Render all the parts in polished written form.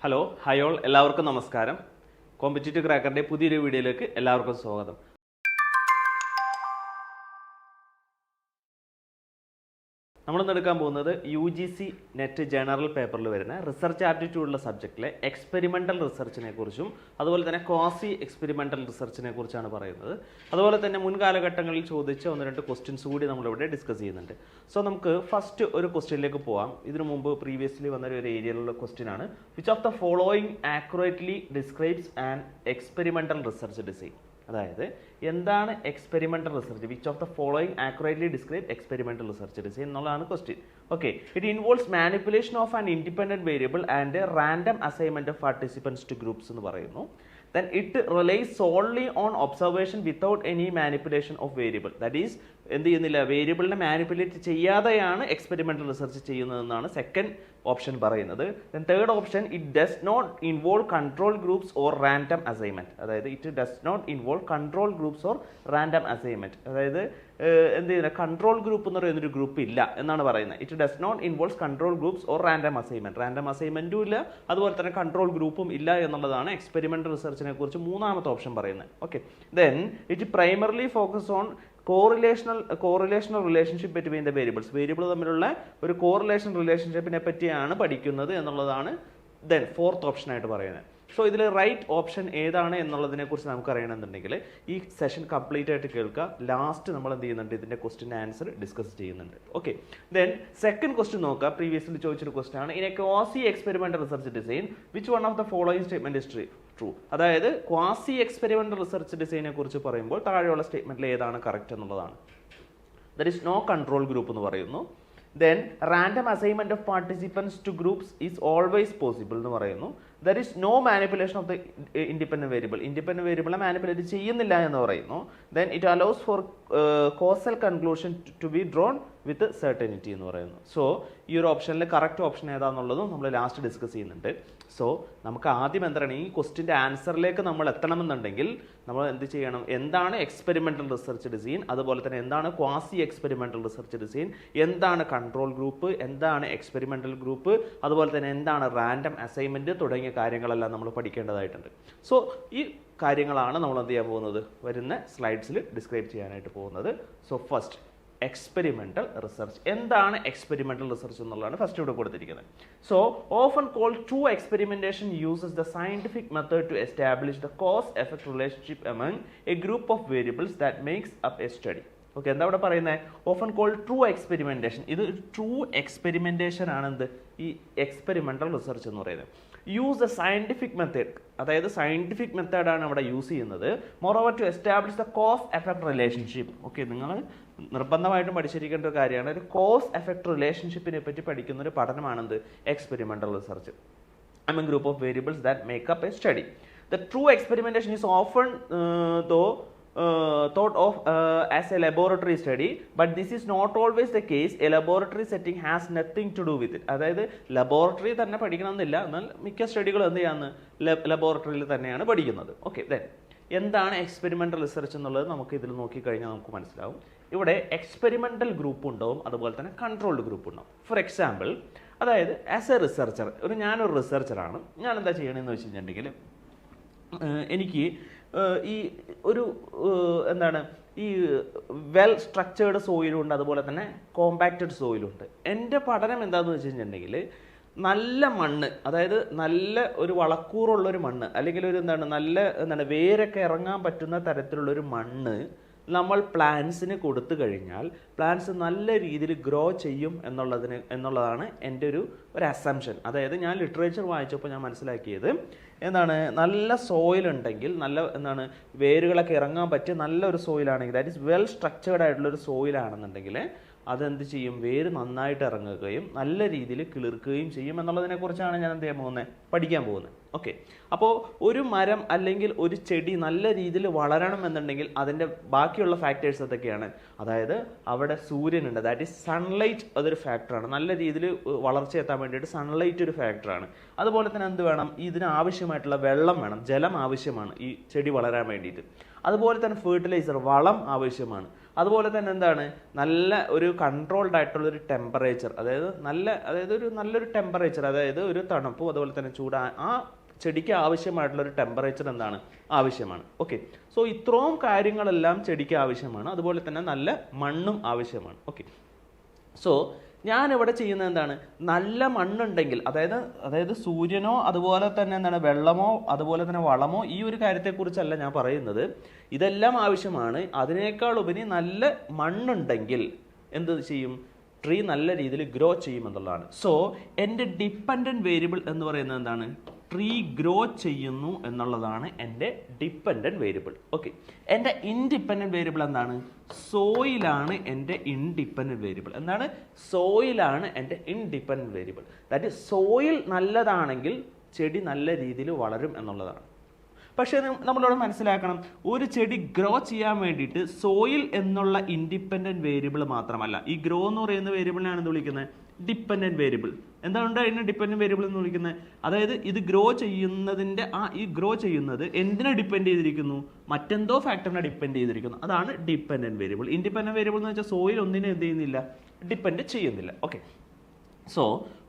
Hello hi all, എല്ലാവർക്കും നമസ്കാരം. Competitive ക്രാക്കറിൻ്റെ പുതിയൊരു വീഡിയോയിലേക്ക് എല്ലാവർക്കും സ്വാഗതം. നമ്മളിന്ന് എടുക്കാൻ പോകുന്നത് UGC നെറ്റ് ജനറൽ പേപ്പറിൽ വരുന്ന റിസർച്ച് ആപ്റ്റിറ്റ്യൂഡുള്ള സബ്ജക്റ്റിലെ എക്സ്പെരിമെൻ്റൽ റിസർച്ചിനെ കുറിച്ചും അതുപോലെ തന്നെ ക്വാസി എക്സ്പെരിമെൻ്റൽ റിസർച്ചിനെ കുറിച്ചാണ് പറയുന്നത്. അതുപോലെ തന്നെ മുൻകാലഘട്ടങ്ങളിൽ ചോദിച്ച ഒന്ന് രണ്ട് ക്വസ്റ്റ്യൻസ് കൂടി നമ്മളിവിടെ ഡിസ്കസ് ചെയ്യുന്നുണ്ട്. സോ നമുക്ക് ഫസ്റ്റ് ഒരു ക്വസ്റ്റ്യനിലേക്ക് പോവാം. ഇതിനു മുമ്പ് പ്രീവിയസ്ലി വന്ന ഒരു ഏരിയയിലുള്ള ക്വസ്റ്റ്യൻ ആണ്. Which of the following accurately describes an experimental research design? അതായത് എന്താണ് experimental research? Which of the following accurately describe experimental research design എന്നുള്ളതാണ് question. Okay, it involves manipulation of an independent variable and random assignment of participants to groups എന്ന് പറയുന്നു. Then it relies solely on observation without any manipulation of variable. That is, എന്ത് ചെയ്യുന്നില്ല, വേരിയബിളിനെ manipulate ചെയ്യാതെയാണ് experimental research ചെയ്യുന്നതെന്നാണ് second option പറയുന്നത്. Then third option, it does not involve control groups or random assignment. അതായത് it does not involve control groups or random assignment. അതായത് എന്ത് ചെയ്യുന്നത്, കൺട്രോൾ ഗ്രൂപ്പ് എന്ന് പറയുന്നൊരു ഗ്രൂപ്പ് ഇല്ല എന്നാണ് പറയുന്നത്. It does not involve control groups or random assignment. Random അസൈൻമെന്റും ഇല്ല, അതുപോലെ തന്നെ കൺട്രോൾ ഗ്രൂപ്പും ഇല്ല എന്നുള്ളതാണ് എക്സ്പെരിമെൻ്റൽ റിസർച്ചിനെ കുറിച്ച് മൂന്നാമത്തെ ഓപ്ഷൻ പറയുന്നത്. Okay, then it primarily focus on correlational relationship between the variables. Variable തമ്മിലുള്ള ഒരു കോറിലേഷൻ റിലേഷൻഷിപ്പിനെ പറ്റിയാണ് പഠിക്കുന്നത് എന്നുള്ളതാണ് ദെൻ ഫോർത്ത് ഓപ്ഷൻ ആയിട്ട് പറയുന്നത്. സോ ഇതിൽ റൈറ്റ് ഓപ്ഷൻ ഏതാണ് എന്നുള്ളതിനെ കുറിച്ച് നമുക്ക് അറിയണമെന്നുണ്ടെങ്കിൽ ഈ സെഷൻ കംപ്ലീറ്റ് ആയിട്ട് കേൾക്കുക. ലാസ്റ്റ് നമ്മൾ എന്ത് ചെയ്യുന്നുണ്ട്, ഇതിന്റെ ക്വസ്റ്റ്യൻ ആൻസർ ഡിസ്കസ് ചെയ്യുന്നുണ്ട്. ഓക്കെ, ദെൻ സെക്കൻഡ് ക്വസ്റ്റ്യൻ നോക്കുക. പ്രീവിയസ്ലി ചോദിച്ചൊരു ക്വസ്റ്റ്യൻ ആണ്. In a quasi experimental research design which one of the following statement is true? അതായത് ക്വാസി എക്സ്പെരിമെൻ്റൽ റിസർച്ച് ഡിസൈനെ കുറിച്ച് പറയുമ്പോൾ താഴെയുള്ള സ്റ്റേറ്റ്മെന്റിൽ ഏതാണ് കറക്റ്റ് എന്നുള്ളതാണ്. There is no control group എന്ന് പറയുന്നു. Then random assignment of participants to groups is always possible എന്ന് പറയുന്നു. There is no manipulation of the independent variable. Independent variable manipulate ചെയ്യുന്നില്ല എന്ന് പറയുന്നു. Then it allows for causal conclusion to be drawn with certainty എന്ന് പറയുന്നു. So ഈ ഒരു ഓപ്ഷനിൽ കറക്റ്റ് ഓപ്ഷൻ ഏതാണെന്നുള്ളതും നമ്മൾ ലാസ്റ്റ് ഡിസ്കസ് ചെയ്യുന്നുണ്ട്. സോ നമുക്ക് ആദ്യം എന്താണ്, ഈ ക്വസ്റ്റിൻ്റെ ആൻസറിലേക്ക് നമ്മൾ എത്തണമെന്നുണ്ടെങ്കിൽ നമ്മൾ എന്ത് ചെയ്യണം, എന്താണ് എക്സ്പെരിമെൻ്റൽ റിസർച്ച് ഡിസൈൻ, അതുപോലെ തന്നെ എന്താണ് ക്വാസി എക്സ്പെരിമെൻ്റൽ റിസർച്ച് ഡിസൈൻ, എന്താണ് കൺട്രോൾ ഗ്രൂപ്പ്, എന്താണ് എക്സ്പെരിമെൻ്റൽ ഗ്രൂപ്പ്, അതുപോലെ തന്നെ എന്താണ് റാൻഡം അസൈൻമെൻറ്റ് തുടങ്ങിയ കാര്യങ്ങളെല്ലാം നമ്മൾ പഠിക്കേണ്ടതായിട്ടുണ്ട്. സോ ഈ കാര്യങ്ങളാണ് നമ്മൾ എന്ത് ചെയ്യാൻ പോകുന്നത്, വരുന്ന സ്ലൈഡ്സിൽ ഡിസ്ക്രൈബ് ചെയ്യാനായിട്ട് പോകുന്നത്. So first experimental research. എന്താണ് എക്സ്പെരിമെൻ്റൽ റിസർച്ച് എന്നുള്ളതാണ് ഫസ്റ്റ് ഇവിടെ കൊടുത്തിരിക്കുന്നത്. So often called true experimentation uses the scientific method to establish the cause effect relationship among a group of variables that makes up a study. Okay, എന്താ ഇവിടെ പറയുന്നത്, often called true experimentation. ഇത് true experimentation ആണ് എന്ത്, ഈ experimental research എന്ന് പറയുന്നത്. Use a scientific method, അതായത് സയന്റിഫിക് മെത്തേഡാണ് അവിടെ യൂസ് ചെയ്യുന്നത്. Moreover to establish the cause effect relationship. Okay, നിങ്ങൾ നിർബന്ധമായിട്ടും പഠിച്ചിരിക്കേണ്ട ഒരു കാര്യമാണ്, ഒരു കോസ് എഫക്ട് റിലേഷൻഷിപ്പിനെ പറ്റി പഠിക്കുന്ന ഒരു പഠനമാണെന്ത്, experimental research among group of variables that make up a study. The true experimentation is often thought of as a laboratory study, but this is not always the case. A laboratory setting has nothing to do with it. അതായത് laboratory തന്നെ പഠിക്കണമെന്നില്ല, എന്നാൽ മിക്ക സ്റ്റഡികളും എന്ത് ചെയ്യാന്ന് ലബോറട്ടറിയിൽ തന്നെയാണ് പഠിക്കുന്നത്. Okay, then എന്താണ് എക്സ്പെരിമെൻ്റൽ റിസർച്ച് എന്നുള്ളത് നമുക്ക് ഇതിൽ നോക്കിക്കഴിഞ്ഞാൽ നമുക്ക് മനസ്സിലാവും. ഇവിടെ എക്സ്പെരിമെൻ്റൽ ഗ്രൂപ്പ് ഉണ്ടാവും, അതുപോലെ തന്നെ കൺട്രോൾഡ് ഗ്രൂപ്പ് ഉണ്ടാവും. ഫോർ എക്സാമ്പിൾ, അതായത് ആസ് എ റിസർച്ചർ, ഞാനൊരു റിസർച്ചറാണ്. ഞാൻ എന്താ ചെയ്യണമെന്ന് വെച്ച് കഴിഞ്ഞിട്ടുണ്ടെങ്കിൽ, എനിക്ക് ഈ ഒരു എന്താണ്, ഈ വെൽ സ്ട്രക്ചേർഡ് സോയിലുണ്ട്, അതുപോലെ തന്നെ കോമ്പാക്റ്റഡ് സോയിലുണ്ട്. എൻ്റെ പഠനം എന്താണെന്ന് വെച്ച് കഴിഞ്ഞിട്ടുണ്ടെങ്കിൽ, നല്ല മണ്ണ്, അതായത് നല്ല ഒരു വളക്കൂറുള്ളൊരു മണ്ണ്, അല്ലെങ്കിൽ ഒരു എന്താണ് വേരൊക്കെ ഇറങ്ങാൻ പറ്റുന്ന തരത്തിലുള്ളൊരു മണ്ണ് നമ്മൾ പ്ലാന്റ്സിന് കൊടുത്തു കഴിഞ്ഞാൽ പ്ലാന്റ്സ് നല്ല രീതിയിൽ ഗ്രോ ചെയ്യും എന്നുള്ളതാണ് എൻ്റെ ഒരു അസംഷൻ. അതായത് ഞാൻ ലിറ്ററേച്ചർ വായിച്ചപ്പോൾ ഞാൻ മനസ്സിലാക്കിയത് എന്താണ്, നല്ല സോയിൽ ഉണ്ടെങ്കിൽ, നല്ല വേരുകളൊക്കെ ഇറങ്ങാൻ പറ്റിയ നല്ലൊരു സോയിലാണെങ്കിൽ, ദാറ്റ് ഈസ് വെൽ സ്ട്രക്ചേർഡ് ആയിട്ടുള്ളൊരു സോയിലാണെന്നുണ്ടെങ്കിൽ അതെന്ത് ചെയ്യും, വേര് നന്നായിട്ട് ഇറങ്ങുകയും നല്ല രീതിയിൽ കിളിർക്കുകയും ചെയ്യും എന്നുള്ളതിനെ കുറിച്ചാണ് ഞാൻ എന്ത് ചെയ്യാൻ പോകുന്നത്, പഠിക്കാൻ പോകുന്നത്. ഓക്കെ, അപ്പോൾ ഒരു മരം അല്ലെങ്കിൽ ഒരു ചെടി നല്ല രീതിയിൽ വളരണം എന്നുണ്ടെങ്കിൽ അതിൻ്റെ ബാക്കിയുള്ള ഫാക്ടേഴ്സ് എന്തൊക്കെയാണ്, അതായത് അവിടെ സൂര്യനുണ്ട്, ദാറ്റ് ഈസ് സൺലൈറ്റ്, അതൊരു ഫാക്ടറാണ്. നല്ല രീതിയിൽ വളർച്ച എത്താൻ വേണ്ടിയിട്ട് സൺലൈറ്റ് ഒരു ഫാക്ടറാണ്. അതുപോലെ തന്നെ എന്ത് വേണം, ഇതിന് ആവശ്യമായിട്ടുള്ള വെള്ളം വേണം, ജലം ആവശ്യമാണ് ഈ ചെടി വളരാൻ വേണ്ടിയിട്ട്. അതുപോലെ തന്നെ ഫെർട്ടിലൈസർ, വളം ആവശ്യമാണ്. അതുപോലെ തന്നെ എന്താണ്, നല്ല ഒരു കൺട്രോൾഡ് ആയിട്ടുള്ള ഒരു ടെമ്പറേച്ചർ, അതായത് ഒരു നല്ലൊരു ടെമ്പറേച്ചർ, അതായത് ഒരു തണുപ്പും അതുപോലെ തന്നെ ആ ചെടിക്ക് ആവശ്യമായിട്ടുള്ള ഒരു ടെമ്പറേച്ചർ എന്താണ് ആവശ്യമാണ്. ഓക്കെ, സോ ഇത്രയും കാര്യങ്ങളെല്ലാം ചെടിക്ക് ആവശ്യമാണ്. അതുപോലെ തന്നെ നല്ല മണ്ണും ആവശ്യമാണ്. ഓക്കെ, സോ ഞാനിവിടെ ചെയ്യുന്നത് എന്താണ്, നല്ല മണ്ണുണ്ടെങ്കിൽ, അതായത് സൂര്യനോ അതുപോലെ തന്നെ എന്താണ് വെള്ളമോ അതുപോലെ തന്നെ വളമോ, ഈ ഒരു കാര്യത്തെക്കുറിച്ചല്ല ഞാൻ പറയുന്നത്. ഇതെല്ലാം ആവശ്യമാണ്. അതിനേക്കാൾ ഉപരി നല്ല മണ്ണുണ്ടെങ്കിൽ എന്ത് ചെയ്യും, ട്രീ നല്ല രീതിയിൽ ഗ്രോ ചെയ്യുമെന്നുള്ളതാണ്. സോ എൻ്റെ ഡിപ്പെൻഡൻറ്റ് വേരിയബിൾ എന്ന് പറയുന്നത് എന്താണ്, ട്രീ ഗ്രോ ചെയ്യുന്നു എന്നുള്ളതാണ് എൻ്റെ ഡിപ്പെൻഡൻറ്റ് വേരിയബിൾ. ഓക്കെ, എൻ്റെ ഇൻഡിപെൻഡൻറ്റ് വേരിയബിൾ എന്താണ്, സോയിലാണ് എൻ്റെ ഇൻഡിപെൻഡൻറ്റ് വേരിയബിൾ. എന്താണ്, സോയിലാണ് എൻ്റെ independent variable. That is soil നല്ലതാണെങ്കിൽ ചെടി നല്ല രീതിയിൽ വളരും എന്നുള്ളതാണ്. പക്ഷേ നമ്മളോട് മനസ്സിലാക്കണം, ഒരു ചെടി ഗ്രോ ചെയ്യാൻ വേണ്ടിയിട്ട് സോയിൽ എന്നുള്ള ഇൻഡിപെൻഡൻറ്റ് വേരിയബിൾ മാത്രമല്ല, ഈ ഗ്രോ എന്ന് പറയുന്ന വേരിയബിളിനാണ് എന്ത് വിളിക്കുന്നത്, ഡിപ്പെൻഡൻറ്റ് വേരിയബിൾ. എന്തുകൊണ്ട് അതിനെ ഡിപ്പെൻഡൻറ്റ് വേരിയബിൾ എന്ന് വിളിക്കുന്നത്, അതായത് ഇത് ഗ്രോ ചെയ്യുന്നതിൻ്റെ ഈ ഗ്രോ ചെയ്യുന്നത് എന്തിനെ ഡിപ്പെൻഡ് ചെയ്തിരിക്കുന്നു, മറ്റെന്തോ ഫാക്ടറിനെ ഡിപ്പെൻഡ് ചെയ്തിരിക്കുന്നു. അതാണ് ഡിപ്പെൻഡൻറ്റ് വേരിയബിൾ. ഇൻഡിപെൻഡൻറ്റ് വേരിയബിൾ എന്ന് വെച്ചാൽ സോയിൽ ഒന്നിനെ എന്ത് ചെയ്യുന്നില്ല, ഡിപ്പെൻഡ് ചെയ്യുന്നില്ല. ഓക്കെ, സോ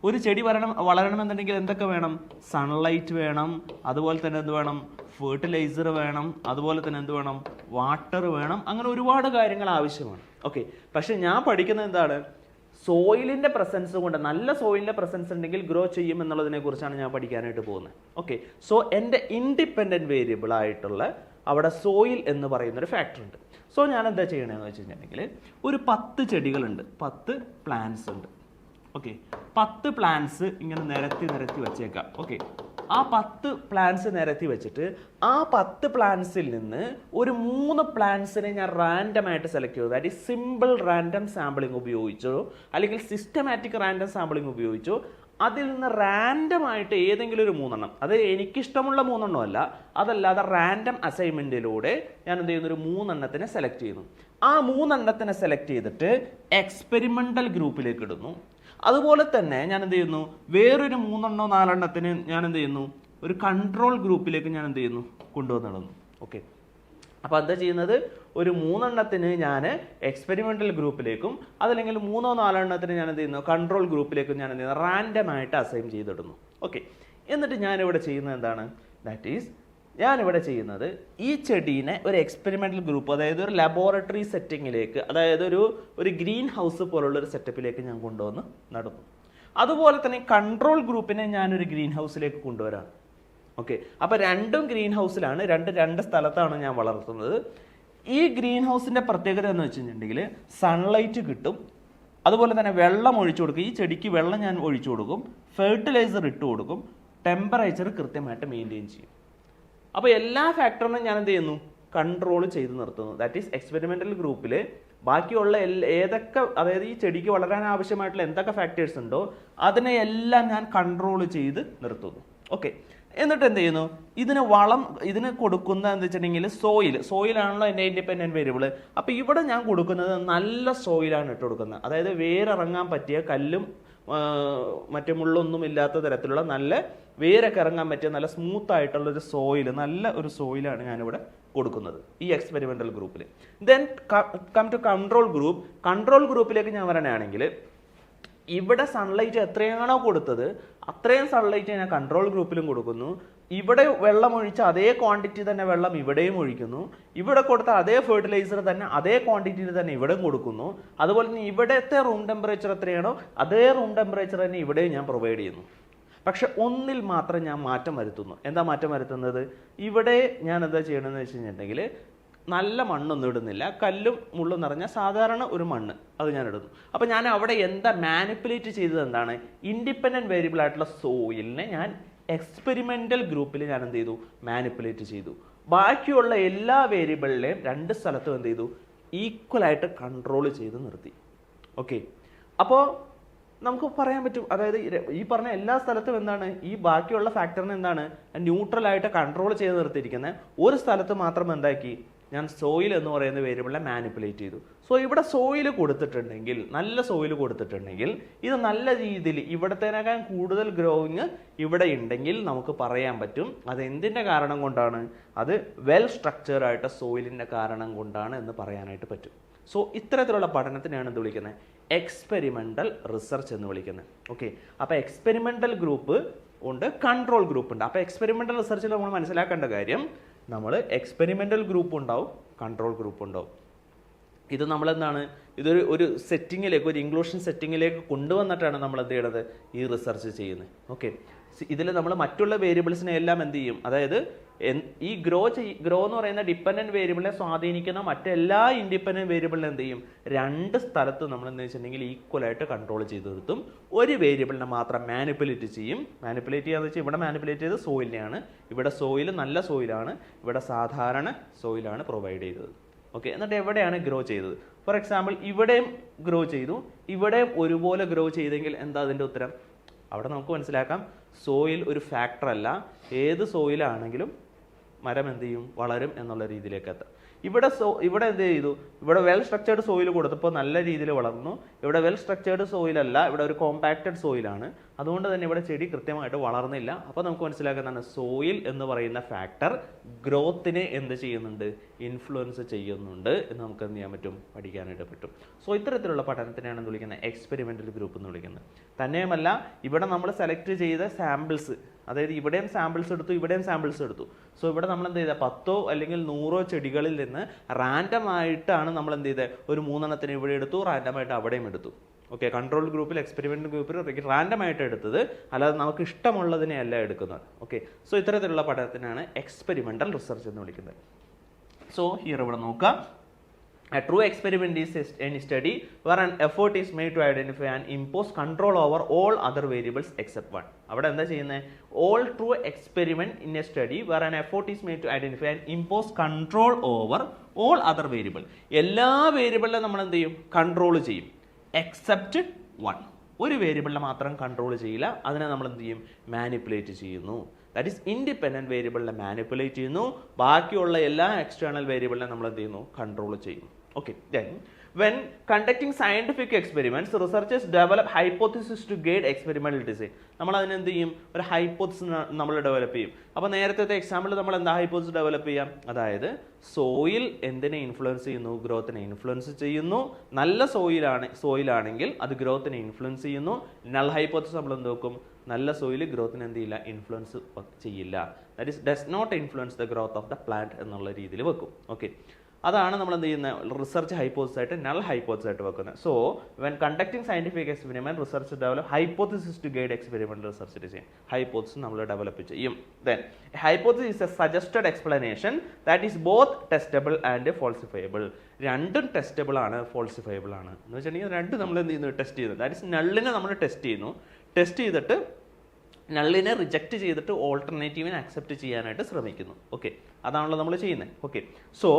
ഒരു ചെടി വളരണമെന്നുണ്ടെങ്കിൽ എന്തൊക്കെ വേണം, സൺലൈറ്റ് വേണം, അതുപോലെ തന്നെ എന്ത് വേണം, ഫെർട്ടിലൈസർ വേണം, അതുപോലെ തന്നെ എന്ത് വേണം, വാട്ടർ വേണം. അങ്ങനെ ഒരുപാട് കാര്യങ്ങൾ ആവശ്യമാണ്. ഓക്കെ, പക്ഷെ ഞാൻ പഠിക്കുന്നത് എന്താണ്, സോയിലിൻ്റെ പ്രസൻസ് കൊണ്ട്, നല്ല സോയിലിൻ്റെ പ്രസൻസ് ഉണ്ടെങ്കിൽ ഗ്രോ ചെയ്യും എന്നുള്ളതിനെ കുറിച്ചാണ് ഞാൻ പഠിക്കാനായിട്ട് പോകുന്നത്. ഓക്കെ, സോ എൻ്റെ ഇൻഡിപെൻഡൻറ്റ് വേരിയബിൾ ആയിട്ടുള്ള അവിടെ സോയിൽ എന്ന് പറയുന്നൊരു ഫാക്ടർ ഉണ്ട്. സോ ഞാൻ എന്താ ചെയ്യണമെന്ന് വെച്ച് കഴിഞ്ഞിട്ടുണ്ടെങ്കിൽ, ഒരു 10 ചെടികളുണ്ട്, 10 പ്ലാന്റ്സ് ഉണ്ട്. ഓക്കെ, 10 പ്ലാന്റ്സ് ഇങ്ങനെ നിരത്തി വെച്ചേക്കാം. ഓക്കെ, ആ 10 പ്ലാന്റ്സ് നിരത്തി വെച്ചിട്ട് ആ 10 പ്ലാന്റ്സിൽ നിന്ന് ഒരു 3 പ്ലാന്റ്സിനെ ഞാൻ റാൻഡമായിട്ട് സെലക്ട് ചെയ്തു. That is simple random sampling ഉപയോഗിച്ചോ അല്ലെങ്കിൽ സിസ്റ്റമാറ്റിക് റാൻഡം സാമ്പിളിംഗ് ഉപയോഗിച്ചോ അതിൽ നിന്ന് റാൻഡമായിട്ട് ഏതെങ്കിലും ഒരു 3 എണ്ണം, അത് എനിക്കിഷ്ടമുള്ള 3 എണ്ണം അല്ല, അതല്ലാതെ റാൻഡം അസൈൻമെൻറ്റിലൂടെ ഞാൻ എന്ത് ചെയ്യുന്നു, ഒരു 3 എണ്ണത്തിനെ സെലക്ട് ചെയ്യുന്നു. ആ 3 എണ്ണത്തിനെ സെലക്ട് ചെയ്തിട്ട് എക്സ്പെരിമെൻ്റൽ ഗ്രൂപ്പിലേക്ക് ഇടുന്നു. അതുപോലെ തന്നെ ഞാൻ എന്ത് ചെയ്യുന്നു, വേറൊരു 3 എണ്ണോ 4 എണ്ണത്തിന് ഞാൻ എന്ത് ചെയ്യുന്നു, ഒരു കൺട്രോൾ ഗ്രൂപ്പിലേക്ക് ഞാൻ എന്ത് ചെയ്യുന്നു, കൊണ്ടുവന്നിടുന്നു. ഓക്കെ, അപ്പോൾ എന്താ ചെയ്യുന്നത്, ഒരു 3 എണ്ണത്തിന് ഞാൻ എക്സ്പെരിമെൻ്റൽ ഗ്രൂപ്പിലേക്കും അതല്ലെങ്കിൽ 3 4 എണ്ണത്തിന് ഞാൻ എന്ത് ചെയ്യുന്നു, കൺട്രോൾ ഗ്രൂപ്പിലേക്കും ഞാൻ എന്ത് ചെയ്യുന്നു, റാൻഡമായിട്ട് അസൈൻ ചെയ്തിടുന്നു. ഓക്കെ, എന്നിട്ട് ഞാനിവിടെ ചെയ്യുന്നത് എന്താണ്, ദാറ്റ് ഈസ് ഞാനിവിടെ ചെയ്യുന്നത് ഈ ചെടീനെ ഒരു എക്സ്പെരിമെൻ്റൽ ഗ്രൂപ്പ്, അതായത് ഒരു ലബോറട്ടറി സെറ്റിങ്ങിലേക്ക്, അതായത് ഒരു ഗ്രീൻ ഹൗസ് പോലുള്ളൊരു സെറ്റപ്പിലേക്ക് ഞാൻ കൊണ്ടുവന്ന് നടുന്നു. അതുപോലെ തന്നെ കൺട്രോൾ ഗ്രൂപ്പിനെ ഞാനൊരു ഗ്രീൻ ഹൗസിലേക്ക് കൊണ്ടുവരാണ്. ഓക്കെ, അപ്പോൾ രണ്ടും ഗ്രീൻ ഹൗസിലാണ്, രണ്ട് സ്ഥലത്താണ് ഞാൻ വളർത്തുന്നത്. ഈ ഗ്രീൻ ഹൗസിൻ്റെ പ്രത്യേകത എന്ന് വെച്ചിട്ടുണ്ടെങ്കിൽ സൺലൈറ്റ് കിട്ടും, അതുപോലെ തന്നെ വെള്ളം ഒഴിച്ചു കൊടുക്കും. ഈ ചെടിക്ക് വെള്ളം ഞാൻ ഒഴിച്ചു കൊടുക്കും, ഫെർട്ടിലൈസർ ഇട്ട് കൊടുക്കും, ടെമ്പറേച്ചർ കൃത്യമായിട്ട് മെയിൻറ്റെയിൻ ചെയ്യും. അപ്പോൾ എല്ലാ ഫാക്ടറിനും ഞാൻ എന്ത് ചെയ്യുന്നു, കൺട്രോൾ ചെയ്ത് നിർത്തുന്നു. ദാറ്റ് ഈസ് എക്സ്പെരിമെൻ്റൽ ഗ്രൂപ്പിൽ ബാക്കിയുള്ള ഏതൊക്കെ, അതായത് ഈ ചെടിക്ക് വളരാൻ ആവശ്യമായിട്ടുള്ള എന്തൊക്കെ ഫാക്ടേഴ്സ് ഉണ്ടോ അതിനെ എല്ലാം ഞാൻ കൺട്രോൾ ചെയ്ത് നിർത്തുന്നു. ഓക്കെ, എന്നിട്ട് എന്ത് ചെയ്യുന്നു, ഇതിന് കൊടുക്കുന്ന എന്താ വെച്ചിട്ടുണ്ടെങ്കിൽ സോയിലാണല്ലോ എൻ്റെ ഇൻഡിപെൻഡൻറ്റ് വേരിയബിൾ. അപ്പോൾ ഇവിടെ ഞാൻ കൊടുക്കുന്നത് നല്ല സോയിലാണ് ഇട്ട് കൊടുക്കുന്നത്, അതായത് വേരിറങ്ങാൻ പറ്റിയ കല്ലും മറ്റു മുള്ളൊന്നും ഇല്ലാത്ത തരത്തിലുള്ള നല്ല വേരൊക്കെ ഇറങ്ങാൻ പറ്റിയ നല്ല സ്മൂത്ത് ആയിട്ടുള്ള ഒരു സോയിൽ, നല്ല ഒരു സോയിലാണ് ഞാനിവിടെ കൊടുക്കുന്നത് ഈ എക്സ്പെരിമെൻ്റൽ ഗ്രൂപ്പിൽ. ദെൻ കം ടു കൺട്രോൾ ഗ്രൂപ്പിലേക്ക് ഞാൻ വരാനാണെങ്കിൽ, ഇവിടെ സൺലൈറ്റ് എത്രയാണോ കൊടുത്തത് അത്രയും സൺലൈറ്റ് ഞാൻ കൺട്രോൾ ഗ്രൂപ്പിലും കൊടുക്കുന്നു. ഇവിടെ വെള്ളം ഒഴിച്ച അതേ ക്വാണ്ടിറ്റി തന്നെ വെള്ളം ഇവിടെയും ഒഴിക്കുന്നു. ഇവിടെ കൊടുത്ത അതേ ഫെർട്ടിലൈസർ തന്നെ അതേ ക്വാണ്ടിറ്റിയിൽ തന്നെ ഇവിടെയും കൊടുക്കുന്നു. അതുപോലെ തന്നെ ഇവിടത്തെ റൂം ടെമ്പറേച്ചർ എത്രയാണോ അതേ റൂം ടെമ്പറേച്ചർ തന്നെ ഇവിടെയും ഞാൻ പ്രൊവൈഡ് ചെയ്യുന്നു. പക്ഷെ ഒന്നിൽ മാത്രം ഞാൻ മാറ്റം വരുത്തുന്നു. എന്താ മാറ്റം വരുത്തുന്നത്, ഇവിടെ ഞാൻ എന്താ ചെയ്യണമെന്ന് വെച്ച് കഴിഞ്ഞിട്ടുണ്ടെങ്കിൽ നല്ല മണ്ണൊന്നും ഇടുന്നില്ല, കല്ലും മുള്ളും നിറഞ്ഞ സാധാരണ ഒരു മണ്ണ് അത് ഞാൻ ഇടുന്നു. അപ്പോൾ ഞാൻ അവിടെ എന്താ മാനിപ്പുലേറ്റ് ചെയ്തത്, എന്താണ്, ഇൻഡിപെൻഡൻറ്റ് വേരിയബിൾ ആയിട്ടുള്ള സോയിലിനെ ഞാൻ എക്സ്പെരിമെൻ്റൽ ഗ്രൂപ്പിൽ ഞാൻ എന്ത് ചെയ്തു, മാനിപ്പുലേറ്റ് ചെയ്തു. ബാക്കിയുള്ള എല്ലാ വേരിയബിളിലെയും 2 സ്ഥലത്തും എന്ത് ചെയ്തു, ഈക്വലായിട്ട് കൺട്രോൾ ചെയ്ത് നിർത്തി. ഓക്കെ, അപ്പോൾ നമുക്ക് പറയാൻ പറ്റും, അതായത് ഈ പറഞ്ഞ എല്ലാ സ്ഥലത്തും എന്താണ്, ഈ ബാക്കിയുള്ള ഫാക്ടറിനെ എന്താണ് ന്യൂട്രലായിട്ട് കൺട്രോൾ ചെയ്ത് നിർത്തിയിരിക്കുന്നത്. ഒരു സ്ഥലത്ത് മാത്രം എന്താക്കി, ഞാൻ സോയിൽ എന്ന് പറയുന്ന വേരിയബിളിനെ മാനിപ്പുലേറ്റ് ചെയ്തു. സോ ഇവിടെ സോയിൽ കൊടുത്തിട്ടുണ്ടെങ്കിൽ, നല്ല സോയിൽ കൊടുത്തിട്ടുണ്ടെങ്കിൽ ഇത് നല്ല രീതിയിൽ ഇവിടത്തേനേക്കാൾ കൂടുതൽ ഗ്രോയിങ് ഇവിടെ ഉണ്ടെങ്കിൽ നമുക്ക് പറയാൻ പറ്റും അത് എന്തിൻ്റെ കാരണം കൊണ്ടാണ്, അത് വെൽ സ്ട്രക്ചേർഡ് ആയിട്ട് സോയിലിൻ്റെ കാരണം കൊണ്ടാണ് എന്ന് പറയാനായിട്ട് പറ്റും. സോ ഇത്തരത്തിലുള്ള പഠനത്തിനാണ് എന്ത് വിളിക്കുന്നത്, എക്സ്പെരിമെൻ്റൽ റിസർച്ച് എന്ന് വിളിക്കുന്നത്. ഓക്കെ, അപ്പോൾ എക്സ്പെരിമെൻ്റൽ ഗ്രൂപ്പ് ഉണ്ട്, കൺട്രോൾ ഗ്രൂപ്പ് ഉണ്ട്. അപ്പോൾ എക്സ്പെരിമെൻ്റൽ റിസർച്ചിൽ നമ്മൾ മനസ്സിലാക്കേണ്ട കാര്യം, നമ്മൾ എക്സ്പെരിമെൻ്റൽ ഗ്രൂപ്പ് ഉണ്ടാവും, കൺട്രോൾ ഗ്രൂപ്പ് ഉണ്ടാവും. ഇത് നമ്മളെന്താണ്, ഇതൊരു സെറ്റിങ്ങിലേക്ക്, ഒരു ഇൻക്ലൂഷൻ സെറ്റിങ്ങിലേക്ക് കൊണ്ടുവന്നിട്ടാണ് നമ്മൾ എന്ത് ചെയ്യണത്, ഈ റിസർച്ച് ചെയ്യുന്നത്. ഓക്കെ, ഇതിൽ നമ്മൾ മറ്റുള്ള വേരിയബിൾസിനെ എല്ലാം എന്ത് ചെയ്യും, അതായത് ഈ ഗ്രോ എന്ന് പറയുന്ന ഡിപ്പെൻഡൻറ്റ് വേരിയബിളിനെ സ്വാധീനിക്കുന്ന മറ്റെല്ലാ ഇൻഡിപെൻഡൻറ്റ് വേരിയബിളിനെ എന്ത് ചെയ്യും, രണ്ട് സ്ഥലത്ത് നമ്മൾ എന്താ വെച്ചിട്ടുണ്ടെങ്കിൽ ഈക്വലായിട്ട് കൺട്രോൾ ചെയ്ത് നിർത്തും. ഒരു വേരിയബിളിനെ മാത്രം മാനിപ്പുലേറ്റ് ചെയ്യും. മാനിപ്പുലേറ്റ് ചെയ്യാന്ന് വെച്ചാൽ ഇവിടെ മാനിപ്പുലേറ്റ് ചെയ്ത് സോയിലിനെയാണ്. ഇവിടെ സോയിൽ നല്ല സോയിലാണ്, ഇവിടെ സാധാരണ സോയിലാണ് പ്രൊവൈഡ് ചെയ്തത്. ഓക്കെ, എന്നിട്ട് എവിടെയാണ് ഗ്രോ ചെയ്തത്? ഫോർ എക്സാമ്പിൾ ഇവിടെയും ഗ്രോ ചെയ്തു, ഇവിടെയും ഒരുപോലെ ഗ്രോ ചെയ്തെങ്കിൽ എന്താ അതിൻ്റെ ഉത്തരം? അവിടെ നമുക്ക് മനസ്സിലാക്കാം, സോയിൽ ഒരു ഫാക്ടർ അല്ല, ഏത് സോയിലാണെങ്കിലും മരം എന്ത് ചെയ്യും, വളരും എന്നുള്ള രീതിയിലേക്ക് എത്താം. ഇവിടെ എന്ത് ചെയ്തു, ഇവിടെ വെൽ സ്ട്രക്ചേർഡ് സോയിൽ കൊടുത്തപ്പോൾ നല്ല രീതിയിൽ വളർന്നു. ഇവിടെ വെൽ സ്ട്രക്ചേർഡ് സോയിലല്ല, ഇവിടെ ഒരു കോമ്പാക്റ്റഡ് സോയിലാണ്. അതുകൊണ്ട് തന്നെ ഇവിടെ ചെടി കൃത്യമായിട്ട് വളർന്നില്ല. അപ്പോൾ നമുക്ക് മനസ്സിലാക്കുന്നതാണ്, സോയിൽ എന്ന് പറയുന്ന ഫാക്ടർ ഗ്രോത്തിനെ എന്ത് ചെയ്യുന്നുണ്ട്, ഇൻഫ്ലുവൻസ് ചെയ്യുന്നുണ്ട് എന്ന് നമുക്ക് എന്ത് ചെയ്യാൻ പറ്റും, പഠിക്കാനായിട്ട് പറ്റും. സോ ഇത്തരത്തിലുള്ള പഠനത്തിനെയാണ് എന്ത് വിളിക്കുന്നത്, എക്സ്പെരിമെൻ്റൽ ഗ്രൂപ്പ് എന്ന് വിളിക്കുന്നത്. തന്നെയുമല്ല, ഇവിടെ നമ്മൾ സെലക്ട് ചെയ്ത സാമ്പിൾസ്, അതായത് ഇവിടെയും സാമ്പിൾസ് എടുത്തു, ഇവിടെയും സാമ്പിൾസ് എടുത്തു. സോ ഇവിടെ നമ്മൾ എന്ത് ചെയ്താൽ 10 അല്ലെങ്കിൽ 100 ചെടികളിൽ നിന്ന് റാൻഡം ആയിട്ടാണ് നമ്മൾ എന്ത് ചെയ്തത്, ഒരു 3 എണ്ണത്തിന് ഇവിടെ എടുത്തു, റാൻഡം ആയിട്ട് അവിടെയും എടുത്തു. ഓക്കെ, കൺട്രോൾ ഗ്രൂപ്പിൽ, എക്സ്പെരിമെൻ്റൽ ഗ്രൂപ്പിൽ റാൻഡം ആയിട്ട് എടുത്തത്, അല്ലാതെ നമുക്ക് ഇഷ്ടമുള്ളതിനെ അല്ല എടുക്കുന്നത്. ഓക്കെ, സോ ഇത്തരത്തിലുള്ള പഠനത്തിനാണ് എക്സ്പെരിമെൻ്റൽ റിസർച്ച് എന്ന് വിളിക്കുന്നത്. സോ ഹിയർ ഇവിടെ നോക്കാം, a true experiment is any study where an effort is made to identify and impose control over all other variables except one. അവിടെ എന്താ ചെയ്യുന്നത്, all true experiment in a study where an effort is made to identify and impose control over all other variable. എല്ലാ വേരിയബിളിലും നമ്മൾ എന്ത് ചെയ്യും, control ചെയ്യും, except one. ഒരു വേരിയബിളിനെ മാത്രം കൺട്രോൾ ചെയ്യില്ല, അതിനെ നമ്മൾ എന്ത് ചെയ്യും, മാനിപ്പുലേറ്റ് ചെയ്യുന്നു. ദാറ്റ് ഈസ് ഇൻഡിപെൻഡൻറ്റ് വേരിയബിളിനെ മാനിപ്പുലേറ്റ് ചെയ്യുന്നു, ബാക്കിയുള്ള എല്ലാ എക്സ്റ്റേണൽ വേരിയബിളിനെ നമ്മൾ എന്ത് ചെയ്യുന്നു, കൺട്രോൾ ചെയ്യും. Okay, then when conducting scientific experiments, researchers develop hypothesis to guide experimental design. നമ്മൾ അതിന് എന്ത് ചെയ്യും, ഒരു ഹൈപ്പോത്തിസിസ് നമ്മൾ ഡെവലപ്പ് ചെയ്യും. അപ്പോൾ നേരത്തെ എക്സാമ്പിൾ നമ്മൾ എന്താ ഹൈപ്പോത്തിസിസ് ഡെവലപ്പ് ചെയ്യാം, അതായത് സോയിൽ എന്തിനെ ഇൻഫ്ലുവൻസ് ചെയ്യുന്നു, ഗ്രോത്തിനെ ഇൻഫ്ലുവൻസ് ചെയ്യുന്നു. നല്ല സോയിലാണെങ്കിൽ അത് ഗ്രോത്തിനെ ഇൻഫ്ലുവൻസ് ചെയ്യുന്നു. നൾ ഹൈപ്പോത്തിസിസ് നമ്മൾ എന്ത് വെക്കും, നല്ല സോയിൽ ഗ്രോത്തിന് എന്ത് ചെയ്യില്ല, ഇൻഫ്ലുവൻസ് ചെയ്യില്ല. That is does not influence the growth of the plant എന്നുള്ള രീതിയിൽ വെക്കും. ഓക്കെ, അതാണ് നമ്മൾ എന്ത് ചെയ്യുന്ന റിസർച്ച് ഹൈപ്പോത്തിസിസ് ആയിട്ട്, നൾ ഹൈപ്പോത്തിസിസ് ആയിട്ട് വെക്കുന്നത്. So when conducting scientific experiment, research develop hypothesis to guide experimental research design. Hypothesis നമ്മൾ ഡെവലപ്പ് ചെയ്യും. Then hypothesis is a suggested explanation that is both testable and falsifiable. രണ്ടും testable ആണ്, falsifiable ആണ് എന്ന് വെച്ചിട്ടുണ്ടെങ്കിൽ രണ്ടും നമ്മൾ എന്ത് ചെയ്യുന്നു, ടെസ്റ്റ് ചെയ്യുന്നു. ദാറ്റ് ഈസ് നള്ളിനെ നമ്മൾ ടെസ്റ്റ് ചെയ്യുന്നു, ടെസ്റ്റ് ചെയ്തിട്ട് നള്ളിനെ റിജക്റ്റ് ചെയ്തിട്ട് ഓൾട്ടർനേറ്റീവിനെ അക്സെപ്റ്റ് ചെയ്യാനായിട്ട് ശ്രമിക്കുന്നു. ഓക്കെ, അതാണല്ലോ നമ്മൾ ചെയ്യുന്നത്. Okay, so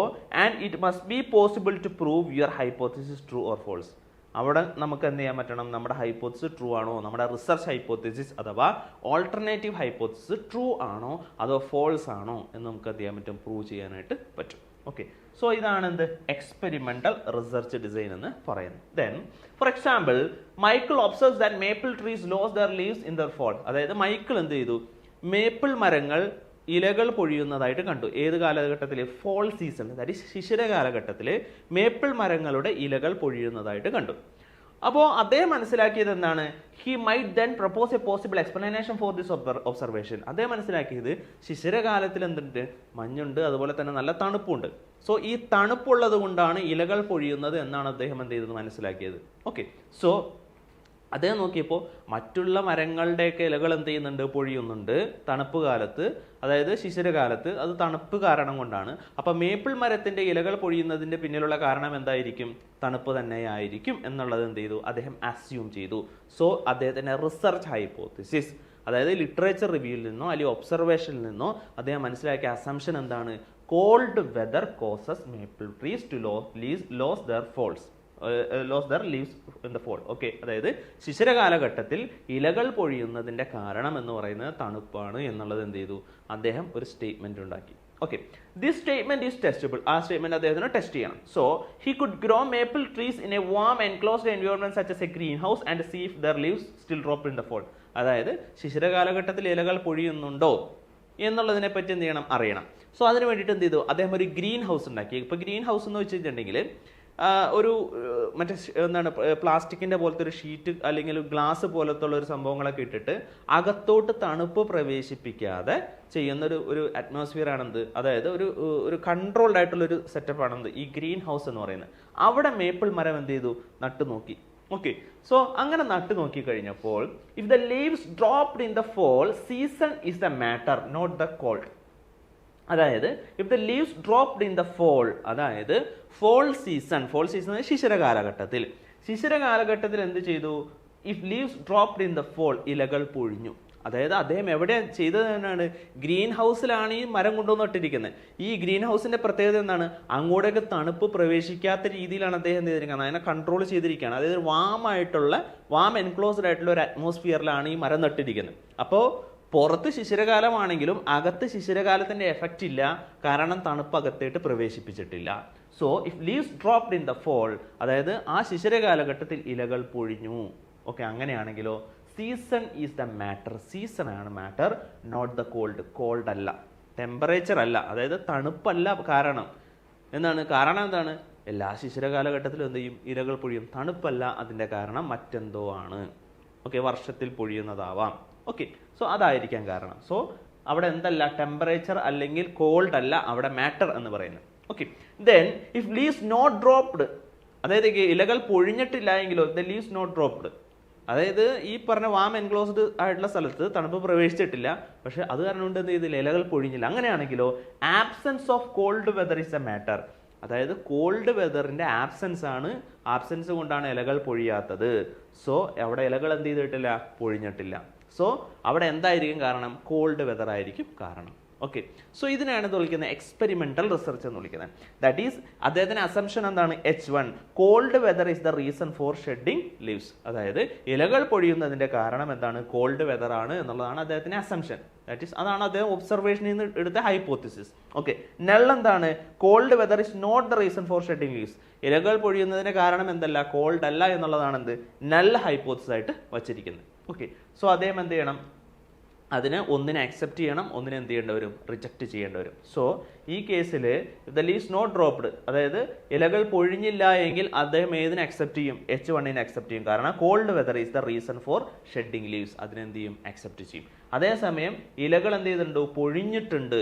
and it must be possible to prove your hypothesis true or false. അവിടെ നമുക്ക് എന്ത് ചെയ്യാൻ പറ്റണം, നമ്മുടെ ഹൈപ്പോത്തിസിസ് ട്രൂ ആണോ, നമ്മുടെ റിസർച്ച് ഹൈപ്പോത്തിസിസ് അഥവാ ഓൾട്ടർനേറ്റീവ് ഹൈപ്പോത്തിസിസ് ട്രൂ ആണോ അതോ ഫോൾസ് ആണോ എന്ന് നമുക്ക് എന്ത് ചെയ്യാൻ പറ്റും, പ്രൂവ് ചെയ്യാനായിട്ട് പറ്റും. ഓക്കെ, സോ ഇതാണ് എന്ത്, എക്സ്പെരിമെന്റൽ റിസർച്ച് ഡിസൈൻ എന്ന് പറയുന്നത്. Then for example Michael observes that maple trees lose their leaves in their fall. അതായത് മൈക്കിൾ എന്ത് ചെയ്തു, മേപ്പിൾ മരങ്ങൾ ഇലകൾ പൊഴിയുന്നതായിട്ട് കണ്ടു. ഏത് കാലഘട്ടത്തിൽ, ഫോൾ സീസൺ, അതായത് ശിശിര കാലഘട്ടത്തിൽ മേപ്പിൾ മരങ്ങളുടെ ഇലകൾ പൊഴിയുന്നതായിട്ട് കണ്ടു. അപ്പോൾ അദ്ദേഹം മനസ്സിലാക്കിയത് എന്താണ്, he might then propose A possible explanation for this observation. അദ്ദേഹം മനസ്സിലാക്കിയത് ശിശിരകാലത്തിൽ എന്തുണ്ട്, മഞ്ഞുണ്ട്, അതുപോലെ തന്നെ നല്ല തണുപ്പുണ്ട്. സോ ഈ തണുപ്പുള്ളത് കൊണ്ടാണ് ഇലകൾ പൊഴിയുന്നത് എന്നാണ് അദ്ദേഹം എന്ത് ചെയ്തത്, മനസ്സിലാക്കിയത്. ഓക്കെ, സോ അദ്ദേഹം നോക്കിയപ്പോൾ മറ്റുള്ള മരങ്ങളുടെയൊക്കെ ഇലകൾ എന്ത് ചെയ്യുന്നുണ്ട്, പൊഴിയുന്നുണ്ട് തണുപ്പ് കാലത്ത്, അതായത് ശിശിരകാലത്ത്. അത് തണുപ്പ് കാരണം കൊണ്ടാണ്. അപ്പം മേപ്പിൾ മരത്തിന്റെ ഇലകൾ പൊഴിയുന്നതിന്റെ പിന്നിലുള്ള കാരണം എന്തായിരിക്കും, തണുപ്പ് തന്നെയായിരിക്കും എന്നുള്ളത് എന്ത് ചെയ്തു, അദ്ദേഹം അസ്യൂം ചെയ്തു. സോ അദ്ദേഹത്തിന്റെ റിസർച്ച് ഹൈപ്പോത്തിസിസ്, അതായത് ലിറ്ററേച്ചർ റിവ്യൂവിൽ നിന്നോ അല്ലെങ്കിൽ ഒബ്സർവേഷനിൽ നിന്നോ അദ്ദേഹം മനസ്സിലാക്കിയ അസംഷൻ എന്താണ്, cold weather causes maple trees to lose their leaves in the fall. Okay, അതായത് ശിശിര കാലഘട്ടത്തിൽ ഇലകൾ പൊഴിയുന്നതിന്റെ കാരണം എന്ന് പറയുന്നത് തണുപ്പാണ് എന്നുള്ളത് എന്ത് ചെയ്തു, അദ്ദേഹം ഒരു സ്റ്റേറ്റ്മെന്റ് ഉണ്ടാക്കി. Okay, this statement is testable. ആ സ്റ്റേറ്റ്മെന്റ് അദ്ദേഹത്തിന് ടെസ്റ്റ് ചെയ്യണം. So he could grow maple trees in a warm enclosed environment such as a greenhouse and see if their leaves still drop in the fall. അതായത് ശിശിര കാലഘട്ടത്തിൽ ഇലകൾ പൊഴിയുന്നുണ്ടോ എന്നുള്ളതിനെ പറ്റി എന്ത് ചെയ്യണം, അറിയണം. സോ അതിന് വേണ്ടിയിട്ട് എന്ത് ചെയ്തു, അദ്ദേഹം ഒരു ഗ്രീൻ ഹൗസ് ഉണ്ടാക്കി. ഇപ്പൊ ഗ്രീൻ ഹൗസ് എന്ന് വെച്ചിട്ടുണ്ടെങ്കിൽ ഒരു മറ്റേ എന്താണ് പ്ലാസ്റ്റിക്കിന്റെ പോലത്തെ ഒരു ഷീറ്റ് അല്ലെങ്കിൽ ഗ്ലാസ് പോലത്തെ ഉള്ള ഒരു സംഭവങ്ങളൊക്കെ ഇട്ടിട്ട് അകത്തോട്ട് തണുപ്പ് പ്രവേശിപ്പിക്കാതെ ചെയ്യുന്ന ഒരു അറ്റ്മോസ്ഫിയർ ആണെന്ത്, അതായത് ഒരു കൺട്രോൾഡ് ആയിട്ടുള്ള ഒരു സെറ്റപ്പ് ആണെന്ത് ഈ ഗ്രീൻ ഹൗസ് എന്ന് പറയുന്നത്. അവിടെ മേപ്പിൾ മരം എന്ത് ചെയ്തു, നട്ടു നോക്കി. ഓക്കെ, സോ അങ്ങനെ നട്ടു നോക്കി കഴിഞ്ഞപ്പോൾ if the leaves dropped in the fall season is the matter not the cold. അതായത് if the leaves dropped in the fall, അതായത് ഫോൾ സീസൺ ശിശിര കാലഘട്ടത്തിൽ എന്ത് ചെയ്തു, if leaves dropped in the fall, ഇലകൾ പൊഴിഞ്ഞു. അതായത് അദ്ദേഹം എവിടെ ചെയ്തത് എന്നാണ്, ഗ്രീൻ ഹൗസിലാണ് ഈ മരം കൊണ്ടുവന്നിട്ടിരിക്കുന്നത്. ഈ ഗ്രീൻ ഹൗസിന്റെ പ്രത്യേകത എന്താണ്, അങ്ങോട്ടേക്ക് തണുപ്പ് പ്രവേശിക്കാത്ത രീതിയിലാണ് അദ്ദേഹം എന്ത് ചെയ്തിരിക്കുന്നത്, അതിനെ കൺട്രോൾ ചെയ്തിരിക്കുകയാണ്. അതായത് വാം എൻക്ലോസ്ഡ് ആയിട്ടുള്ള ഒരു അറ്റ്മോസ്ഫിയറിലാണ് ഈ മരം നട്ടിരിക്കുന്നത്. അപ്പോൾ പുറത്ത് ശിശിരകാലമാണെങ്കിലും അകത്ത് ശിശിരകാലത്തിന്റെ എഫക്റ്റ് ഇല്ല, കാരണം തണുപ്പ് അകത്തേട്ട് പ്രവേശിപ്പിച്ചിട്ടില്ല. So if leaves dropped in the fall, അതായത് ആ ശിശിര കാലഘട്ടത്തിൽ ഇലകൾ പൊഴിഞ്ഞു. ഓക്കെ, അങ്ങനെയാണെങ്കിലോ season is the matter, season ആണ് മാറ്റർ, നോട്ട് ദ കോൾഡ് അല്ല, ടെമ്പറേച്ചർ അല്ല, അതായത് തണുപ്പല്ല കാരണം. കാരണം എന്താണ്, എല്ലാ ശിശിര കാലഘട്ടത്തിലും എന്ത് ചെയ്യും, ഇലകൾ പൊഴിയും. തണുപ്പല്ല അതിന്റെ കാരണം, മറ്റെന്തോ ആണ്. ഓക്കെ, വർഷത്തിൽ പൊഴിയുന്നതാവാം. ഓക്കെ, സോ അതായിരിക്കാം കാരണം. സോ അവിടെ എന്തല്ല, ടെമ്പറേച്ചർ അല്ലെങ്കിൽ കോൾഡ് അല്ല, അവിടെ മാറ്റർ എന്ന് പറയുന്നത്. Okay, then if leaves not dropped, അതായത് ഇലകൾ പൊഴിഞ്ഞിട്ടില്ല എങ്കിലോ ദ ലീവ്സ് നോട്ട് ഡ്രോപ്ഡ്, അതായത് ഈ പറഞ്ഞ വാം എൻക്ലോസ്ഡ് ആയിട്ടുള്ള സ്ഥലത്ത് തണുപ്പ് പ്രവേശിച്ചിട്ടില്ല, പക്ഷെ അത് കാരണം കൊണ്ട് എന്ത് ചെയ്തില്ല, ഇലകൾ പൊഴിഞ്ഞില്ല. അങ്ങനെയാണെങ്കിലോ absence of cold weather is a matter, അതായത് കോൾഡ് വെതറിന്റെ ആബ്സെൻസ് കൊണ്ടാണ് ഇലകൾ പൊഴിയാത്തത്. സോ അവിടെ ഇലകൾ എന്ത് ചെയ്തിട്ടില്ല, പൊഴിഞ്ഞിട്ടില്ല. സോ അവിടെ എന്തായിരിക്കും കാരണം, കോൾഡ് വെതർ ആയിരിക്കും കാരണം. ഓക്കെ, സോ ഇതിനാണ് വിളിക്കുന്നത് എക്സ്പെരിമെന്റൽ റിസർച്ച് എന്ന് വിളിക്കുന്നത്. ദാറ്റ് ഈസ് അദ്ദേഹത്തിന്റെ അസംഷൻ എന്താണ്, H1 cold weather is the reason for shedding leaves, അതായത് ഇലകൾ പൊഴിയുന്നതിന്റെ കാരണം എന്താണ്, കോൾഡ് വെതർ ആണ് എന്നുള്ളതാണ് അദ്ദേഹത്തിന്റെ അസംഷൻ. ദാറ്റ് ഈസ് അതാണ് അദ്ദേഹം ഒബ്സർവേഷനിൽ നിന്ന് എടുത്ത ഹൈപ്പോത്തിസിസ്. ഓക്കെ, നൾ എന്താണ്, cold weather is not the reason for shedding leaves, ഇലകൾ പൊഴിയുന്നതിന്റെ കാരണം എന്തല്ല, കോൾഡ് അല്ല എന്നുള്ളതാണ് എന്ത് നൾ ഹൈപ്പോത്തിസിസ് ആയിട്ട് വച്ചിരിക്കുന്നത്. ഓക്കെ, സോ അദ്ദേഹം എന്ത് ചെയ്യണം, അതിനെ ഒന്നിനെ അക്സെപ്റ്റ് ചെയ്യണം, ഒന്നിനെ എന്ത് ചെയ്യേണ്ടി വരും, റിജക്റ്റ് ചെയ്യേണ്ടി വരും. സോ ഈ കേസിൽ ദ ലീവ്സ് നോട്ട് ഡ്രോപ്ഡ്, അതായത് ഇലകൾ പൊഴിഞ്ഞില്ല എങ്കിൽ അദ്ദേഹം ഏതിനെ അക്സെപ്റ്റ് ചെയ്യും, H1 അക്സെപ്റ്റ് ചെയ്യും. കാരണം cold weather is the reason for shedding leaves, അതിനെന്ത് ചെയ്യും, അക്സെപ്റ്റ് ചെയ്യും. അതേസമയം ഇലകൾ എന്ത് ചെയ്തിട്ടുണ്ട്, പൊഴിഞ്ഞിട്ടുണ്ട്,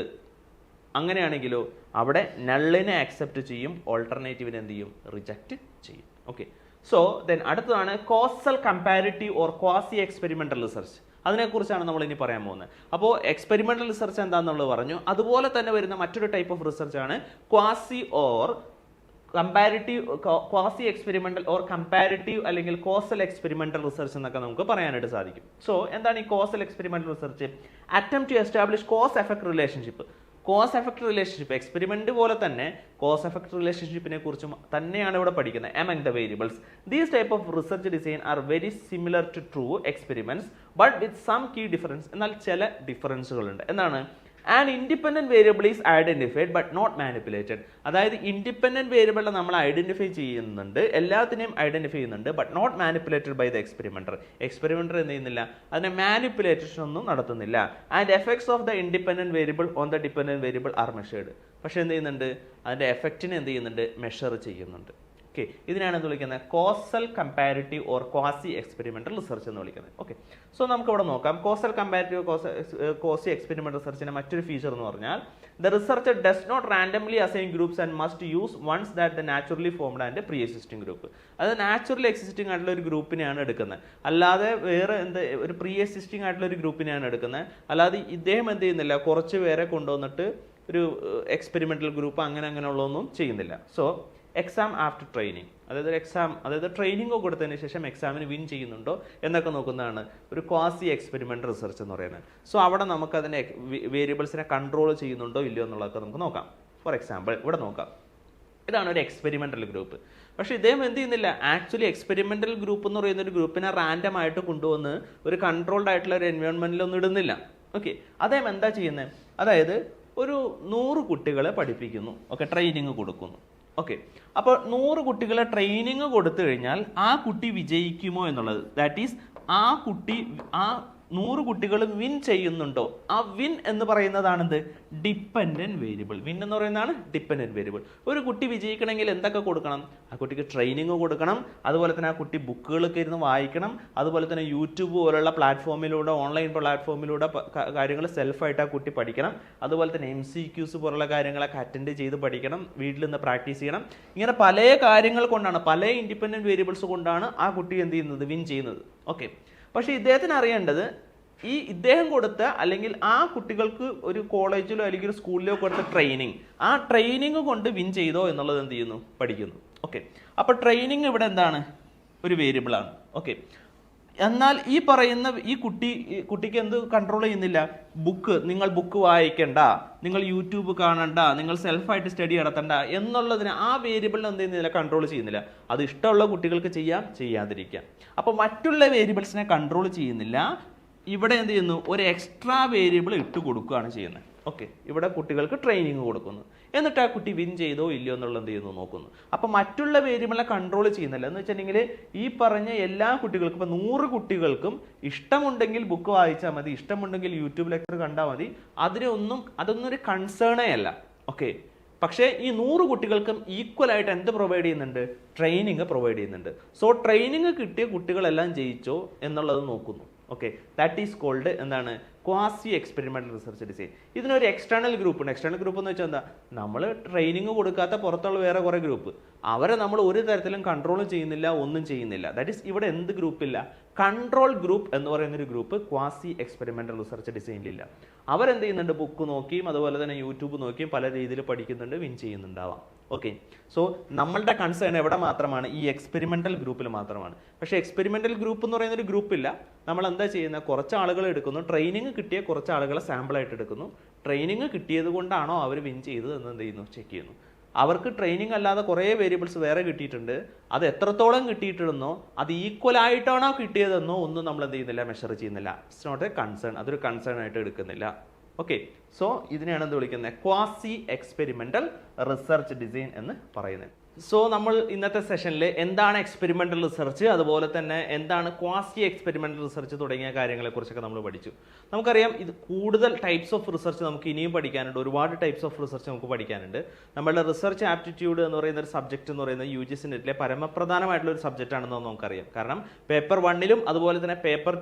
അങ്ങനെയാണെങ്കിലോ അവിടെ നള്ളിനെ അക്സെപ്റ്റ് ചെയ്യും, ഓൾട്ടർനേറ്റീവിനെ എന്ത് ചെയ്യും, റിജക്റ്റ് ചെയ്യും. ഓക്കെ, സോ ദെൻ അടുത്തതാണ് causal comparative or quasi experimental research. അതിനെക്കുറിച്ചാണ് നമ്മൾ ഇനി പറയാൻ പോകുന്നത്. അപ്പോൾ എക്സ്പെരിമെന്റൽ റിസർച്ച് എന്താണെന്നുള്ളത് പറഞ്ഞു. അതുപോലെ തന്നെ വരുന്ന മറ്റൊരു ടൈപ്പ് ഓഫ് റിസർച്ച് ആണ് quasi or comparative, quasi experimental or comparative അല്ലെങ്കിൽ കോസൽ എക്സ്പെരിമെന്റൽ റിസർച്ച് എന്നൊക്കെ നമുക്ക് പറയാനായിട്ട് സാധിക്കും. സോ എന്താണ് ഈ causal experimental research? Attempt to establish cause effect relationship. Cause effect relationship experiment പോലെ തന്നെ കോസ് എഫക്ട് റിലേഷൻഷിപ്പിനെ കുറിച്ചും തന്നെയാണ് ഇവിടെ പഠിക്കുന്നത്. among the variables, these type of research design are very similar to true experiments but with some key difference. എന്നാൽ ചില ഡിഫറൻസുകളുണ്ട്. എന്താണ്? And independent variable is identified but not manipulated. അതായത് ഇൻഡിപെൻഡന്റ് വേരിയബിളിനെ നമ്മൾ ഐഡന്റിഫൈ ചെയ്യുന്നുണ്ട്, എല്ലാത്തിനെയും ഐഡന്റിഫൈ ചെയ്യുന്നുണ്ട്, but not manipulated by the experimenter. Experimenter എന്ത് ചെയ്യുന്നില്ല, അതിനെ മാനിപ്പുലേഷൻ ഒന്നും നടത്തുന്നില്ല. And effects of the independent variable on the dependent variable are measured. പക്ഷെ എന്ത് ചെയ്യുന്നുണ്ട്, അതിന്റെ എഫക്റ്റിനെ എന്ത് ചെയ്യുന്നുണ്ട്, മെഷർ ചെയ്യുന്നുണ്ട്. ഓക്കെ, ഇതിനാണ് എന്ത് വിളിക്കുന്നത്, causal comparative or quasi experimental research എന്ന് വിളിക്കുന്നത്. ഓക്കെ, സോ നമുക്ക് ഇവിടെ നോക്കാം. കോസൽ കമ്പാരിറ്റീവ് ക്വാസി എക്സ്പെരിമെന്റൽ റിസർച്ചിന്റെ മറ്റൊരു ഫീച്ചർ എന്ന് പറഞ്ഞാൽ the researcher does not randomly assign groups and must use ones that the naturally formed and pre existing group. അത് നാച്ചുറലി എക്സിസ്റ്റിംഗ് ആയിട്ടുള്ള ഒരു ഗ്രൂപ്പിനെയാണ് എടുക്കുന്നത്, അല്ലാതെ വേറെ ഒരു പ്രീ എക്സിസ്റ്റിംഗ് ആയിട്ടുള്ള ഒരു ഗ്രൂപ്പിനെയാണ് എടുക്കുന്നത്. അല്ലാതെ ഇദ്ദേഹം എന്ത് ചെയ്യുന്നില്ല, കുറച്ച് പേരെ കൊണ്ടുവന്നിട്ട് ഒരു എക്സ്പെരിമെന്റൽ ഗ്രൂപ്പ് അങ്ങനെയുള്ളതൊന്നും ചെയ്യുന്നില്ല. സോ എക്സാം ആഫ്റ്റർ ട്രെയിനിങ്, അതായത് ട്രെയിനിങ് കൊടുത്തതിന് ശേഷം എക്സാമിന് വിൻ ചെയ്യുന്നുണ്ടോ എന്നൊക്കെ നോക്കുന്നതാണ് ഒരു ക്വാസി എക്സ്പെരിമെന്റൽ റിസർച്ച് എന്ന് പറയുന്നത്. സോ അവിടെ നമുക്ക് അതിനെ വേരിയബിൾസിനെ കൺട്രോൾ ചെയ്യുന്നുണ്ടോ ഇല്ലയോ എന്നുള്ളതൊക്കെ നമുക്ക് നോക്കാം. ഫോർ എക്സാമ്പിൾ ഇവിടെ നോക്കാം, ഇതാണ് ഒരു എക്സ്പെരിമെന്റൽ ഗ്രൂപ്പ്. പക്ഷെ ഇദ്ദേഹം എന്ത് ചെയ്യുന്നില്ല, ആക്ച്വലി എക്സ്പെരിമെന്റൽ ഗ്രൂപ്പ് എന്ന് പറയുന്ന ഒരു ഗ്രൂപ്പിനെ റാൻഡം ആയിട്ട് കൊണ്ടുവന്ന് ഒരു കൺട്രോൾഡ് ആയിട്ടുള്ള ഒരു എൻവയോൺമെന്റിലൊന്നും ഇടുന്നില്ല. ഓക്കെ, അദ്ദേഹം എന്താ ചെയ്യുന്നത്, അതായത് ഒരു 100 കുട്ടികളെ പഠിപ്പിക്കുന്നു, ഓക്കെ, ട്രെയിനിങ് കൊടുക്കുന്നു. ഓക്കെ, അപ്പോൾ 100 കുട്ടികളെ ട്രെയിനിങ് കൊടുത്തു കഴിഞ്ഞാൽ ആ കുട്ടി വിജയിക്കുമോ എന്നുള്ളത്, ദാറ്റ് ഈസ് ആ 100 കുട്ടികൾ വിൻ ചെയ്യുന്നുണ്ടോ, ആ വിൻ എന്ന് പറയുന്നതാണെന്ത്, ഡിപ്പെൻഡന്റ് വേരിയബിൾ. വിൻ എന്ന് പറയുന്നതാണ് ഡിപ്പെൻഡന്റ് വേരിയബിൾ. ഒരു കുട്ടി വിജയിക്കണമെങ്കിൽ എന്തൊക്കെ കൊടുക്കണം? ആ കുട്ടിക്ക് ട്രെയിനിങ് കൊടുക്കണം, അതുപോലെ തന്നെ ആ കുട്ടി ബുക്കുകളൊക്കെ ഇരുന്ന് വായിക്കണം, അതുപോലെ തന്നെ യൂട്യൂബ് പോലുള്ള പ്ലാറ്റ്ഫോമിലൂടെ, ഓൺലൈൻ പ്ലാറ്റ്ഫോമിലൂടെ കാര്യങ്ങൾ സെൽഫായിട്ട് ആ കുട്ടി പഠിക്കണം, അതുപോലെ തന്നെ MCQs പോലുള്ള കാര്യങ്ങളൊക്കെ അറ്റൻഡ് ചെയ്ത് പഠിക്കണം, വീട്ടിൽ നിന്ന് പ്രാക്ടീസ് ചെയ്യണം. ഇങ്ങനെ പല കാര്യങ്ങൾ കൊണ്ടാണ്, പല ഇൻഡിപെൻഡന്റ് വേരിയബിൾസ് കൊണ്ടാണ് ആ കുട്ടി എന്ത് ചെയ്യുന്നത്, വിൻ ചെയ്യുന്നത്. ഓക്കെ, പക്ഷേ ഇദ്ദേഹത്തിന് അറിയേണ്ടത് ഇദ്ദേഹം കൊടുത്ത അല്ലെങ്കിൽ ആ കുട്ടികൾക്ക് ഒരു കോളേജിലോ അല്ലെങ്കിൽ ഒരു സ്കൂളിലോ കൊടുത്ത ട്രെയിനിങ്, ആ ട്രെയിനിങ് കൊണ്ട് വിൻ ചെയ്തോ എന്നുള്ളത് എന്ത് ചെയ്യുന്നു, പഠിക്കുന്നു. ഓക്കെ, അപ്പോൾ ട്രെയിനിങ് ഇവിടെ എന്താണ്, ഒരു വേരിയബിൾ ആണ്. ഓക്കെ, എന്നാൽ ഈ പറയുന്ന ഈ കുട്ടിക്ക് എന്ത് കൺട്രോൾ ചെയ്യുന്നില്ല, നിങ്ങൾ ബുക്ക് വായിക്കണ്ട, നിങ്ങൾ യൂട്യൂബ് കാണണ്ട, നിങ്ങൾ സെൽഫായിട്ട് സ്റ്റഡി നടത്തണ്ട എന്നുള്ളതിന് ആ വേരിയബിളിന് എന്ത് ചെയ്യുന്നില്ല, കൺട്രോൾ ചെയ്യുന്നില്ല. അത് ഇഷ്ടമുള്ള കുട്ടികൾക്ക് ചെയ്യാം, ചെയ്യാതിരിക്കാം. അപ്പോൾ മറ്റുള്ള വേരിയബിൾസിനെ കൺട്രോൾ ചെയ്യുന്നില്ല. ഇവിടെ എന്ത് ചെയ്യുന്നു, ഒരു എക്സ്ട്രാ വേരിയബിൾ ഇട്ട് കൊടുക്കുകയാണ് ചെയ്യുന്നത്. ഓക്കെ, ഇവിടെ കുട്ടികൾക്ക് ട്രെയിനിങ് കൊടുക്കുന്നു, എന്നിട്ട് ആ കുട്ടി വിൻ ചെയ്തോ ഇല്ലയോ എന്നുള്ളത് എന്ത് ചെയ്യുന്നു, നോക്കുന്നു. അപ്പോൾ മറ്റുള്ള വേരിയബിളിനെ കൺട്രോൾ ചെയ്യുന്നില്ല. എന്ന് വെച്ചിട്ടുണ്ടെങ്കിൽ ഈ പറഞ്ഞ എല്ലാ കുട്ടികൾക്കും, ഇപ്പം 100 കുട്ടികൾക്കും ഇഷ്ടമുണ്ടെങ്കിൽ ബുക്ക് വായിച്ചാൽ മതി, ഇഷ്ടമുണ്ടെങ്കിൽ യൂട്യൂബ് ലെക്ചർ കണ്ടാൽ മതി, അതൊന്നും ഒരു കൺസേണേ അല്ല. ഓക്കെ, പക്ഷേ ഈ 100 കുട്ടികൾക്കും ഈക്വൽ ആയിട്ട് എന്ത് പ്രൊവൈഡ് ചെയ്യുന്നുണ്ട്, ട്രെയിനിങ് പ്രൊവൈഡ് ചെയ്യുന്നുണ്ട്. സോ ട്രെയിനിങ് കിട്ടിയ കുട്ടികളെല്ലാം ജയിച്ചോ എന്നുള്ളത് നോക്കുന്നു. ഓക്കെ, ദാറ്റ് ഈസ് കോൾഡ് എന്താണ്, ക്വാസി എക്സ്പെരിമെന്റൽ റിസർച്ച് ഡിസൈൻ. ഇതിനൊരു എക്സ്റ്റേണൽ ഗ്രൂപ്പ് ഉണ്ട്. എക്സ്റ്റേണൽ ഗ്രൂപ്പ് എന്ന് വെച്ചാൽ എന്താ, നമ്മൾ ട്രെയിനിങ് കൊടുക്കാത്ത പുറത്തുള്ള വേറെ കുറേ ഗ്രൂപ്പ്, അവരെ നമ്മൾ ഒരു തരത്തിലും കൺട്രോൾ ചെയ്യുന്നില്ല, ഒന്നും ചെയ്യുന്നില്ല. ദാറ്റ് ഈസ് ഇവിടെ എന്ത് ഗ്രൂപ്പില്ല, കൺട്രോൾ ഗ്രൂപ്പ് എന്ന് പറയുന്ന ഒരു ഗ്രൂപ്പ് ക്വാസി എക്സ്പെരിമെന്റൽ റിസർച്ച് ഡിസൈനിലില്ല. അവരെന്ത് ചെയ്യുന്നുണ്ട്, ബുക്ക് നോക്കിയും അതുപോലെ തന്നെ യൂട്യൂബ് നോക്കിയും പല രീതിയിൽ പഠിക്കുന്നുണ്ട്, വിൻ ചെയ്യുന്നുണ്ടാവാം. ഓക്കെ, സോ നമ്മളുടെ കൺസേൺ എവിടെ മാത്രമാണ്, ഈ എക്സ്പെരിമെന്റൽ ഗ്രൂപ്പിൽ മാത്രമാണ്. പക്ഷേ എക്സ്പെരിമെന്റൽ ഗ്രൂപ്പ് എന്ന് പറയുന്ന ഒരു ഗ്രൂപ്പില്ല. നമ്മൾ എന്താ ചെയ്യുന്നത്, കുറച്ച് ആളുകൾ എടുക്കുന്നു, ട്രെയിനിങ് കിട്ടിയ കുറച്ച് ആളുകളെ സാമ്പിളായിട്ട് എടുക്കുന്നു. ട്രെയിനിങ് കിട്ടിയത് കൊണ്ടാണോ അവർ വിൻ ചെയ്തത് എന്ന് എന്ത് ചെയ്യുന്നു, ചെക്ക് ചെയ്യുന്നു. അവർക്ക് ട്രെയിനിങ് അല്ലാതെ കുറേ വേരിയബിൾസ് വേറെ കിട്ടിയിട്ടുണ്ട്, അത് എത്രത്തോളം കിട്ടിയിട്ടുണ്ടെന്നോ അത് ഈക്വൽ ആയിട്ടാണോ കിട്ടിയതെന്നോ ഒന്നും നമ്മൾ എന്ത് ചെയ്യുന്നില്ല, മെഷർ ചെയ്യുന്നില്ല. ഇറ്റ്സ് നോട്ട് എ കൺസേൺ, അതൊരു കൺസേൺ ആയിട്ട് എടുക്കുന്നില്ല. ഓക്കെ, സോ ഇതിനെയാണ് എന്ത് വിളിക്കുന്നത്, ക്വാസി എക്സ്പെരിമെന്റൽ റിസർച്ച് ഡിസൈൻ എന്ന് പറയുന്നത്. സോ നമ്മൾ ഇന്നത്തെ സെഷനിൽ എന്താണ് എക്സ്പെരിമെന്റൽ റിസർച്ച്, അതുപോലെ തന്നെ എന്താണ് ക്വാസി എക്സ്പെരിമെന്റൽ റിസർച്ച് തുടങ്ങിയ കാര്യങ്ങളെക്കുറിച്ചൊക്കെ നമ്മൾ പഠിച്ചു. നമുക്കറിയാം ഇത് കൂടുതൽ ടൈപ്സ് ഓഫ് റിസർച്ച് നമുക്ക് ഇനിയും പഠിക്കാനുണ്ട്, ഒരുപാട് ടൈപ്സ് ഓഫ് റിസർച്ച് നമുക്ക് പഠിക്കാനുണ്ട്. നമ്മളുടെ റിസർച്ച് ആപ്റ്റിറ്റ്യൂഡ് എന്ന് പറയുന്ന ഒരു സബ്ജക്റ്റ് എന്ന് പറയുന്നത് UGC നെറ്റിലെ പരമപ്രധാനമായിട്ടുള്ള ഒരു സബ്ജക്റ്റ് ആണെന്ന് നമുക്കറിയാം. കാരണം പേപ്പർ 1ലും അതുപോലെ തന്നെ പേപ്പർ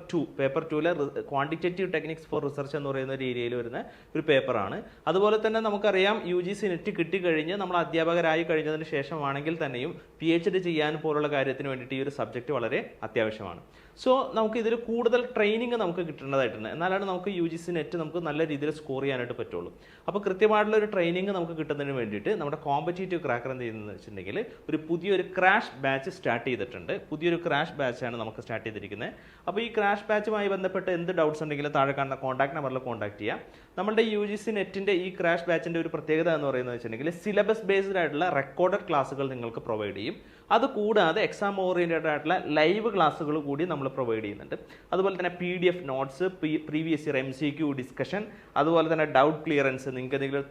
2ലെ ക്വാണ്ടിറ്റേറ്റീവ് ടെക്നിക്സ് ഫോർ റിസർച്ച് എന്ന് പറയുന്ന ഒരു ഏരിയയിൽ വരുന്ന ഒരു പേപ്പറാണ്. അതുപോലെ തന്നെ നമുക്കറിയാം UGC നെറ്റ് കിട്ടിക്കഴിഞ്ഞ് നമ്മൾ അധ്യാപകരായി കഴിഞ്ഞതിന് ശേഷം ആണെങ്കിൽ തന്നെയും PhD ചെയ്യാൻ പോലുള്ള കാര്യത്തിന് വേണ്ടിയിട്ട് ഈ ഒരു സബ്ജക്റ്റ് വളരെ അത്യാവശ്യമാണ്. സോ നമുക്ക് ഇതിൽ കൂടുതൽ ട്രെയിനിങ് നമുക്ക് കിട്ടേണ്ടതായിട്ടുണ്ട്, എന്നാലാണ് നമുക്ക് UGC നെറ്റ് നമുക്ക് നല്ല രീതിയിൽ സ്കോർ ചെയ്യാനായിട്ട് പറ്റുള്ളൂ. അപ്പോൾ കൃത്യമായിട്ടുള്ള ഒരു ട്രെയിനിങ് നമുക്ക് കിട്ടുന്നതിന് വേണ്ടിയിട്ട് നമ്മുടെ കോമ്പറ്റേറ്റീവ് ക്രാക്കർ എന്ത് ചെയ്യുന്നതെന്ന് വെച്ചിട്ടുണ്ടെങ്കിൽ ഒരു പുതിയൊരു ക്രാഷ് ബാച്ച് സ്റ്റാർട്ട് ചെയ്തിട്ടുണ്ട്. പുതിയൊരു ക്രാഷ് ബാച്ചാണ് നമുക്ക് സ്റ്റാർട്ട് ചെയ്തിരിക്കുന്നത്. അപ്പോൾ ഈ ക്രാഷ് ബാച്ചുമായി ബന്ധപ്പെട്ട് എന്ത് ഡൗട്ട്സ് ഉണ്ടെങ്കിലും താഴെ കാണുന്ന കോൺടാക്ട് നമ്പറിൽ കോൺടാക്ട് ചെയ്യാം. നമ്മുടെ UGC നെറ്റിൻ്റെ ഈ ക്രാഷ് ബാച്ചിൻ്റെ ഒരു പ്രത്യേകത എന്ന് പറയുന്നത് വെച്ചിട്ടുണ്ടെങ്കിൽ സിലബസ് ബേസ്ഡ് ആയിട്ടുള്ള റെക്കോർഡഡ് ക്ലാസ്സുകൾ നിങ്ങൾക്ക് പ്രൊവൈഡ് ചെയ്യും. അതുകൂടാതെ എക്സാം ഓറിയൻറ്റഡ് ആയിട്ടുള്ള ലൈവ് ക്ലാസ്സുകൾ കൂടി നമ്മൾ പ്രൊവൈഡ് ചെയ്യുന്നുണ്ട്. അതുപോലെ തന്നെ PDF notes, previous year MCQ discussion, അതുപോലെ തന്നെ ഡൗട്ട് ക്ലിയറൻസ്, നിങ്ങൾക്ക് എന്തെങ്കിലും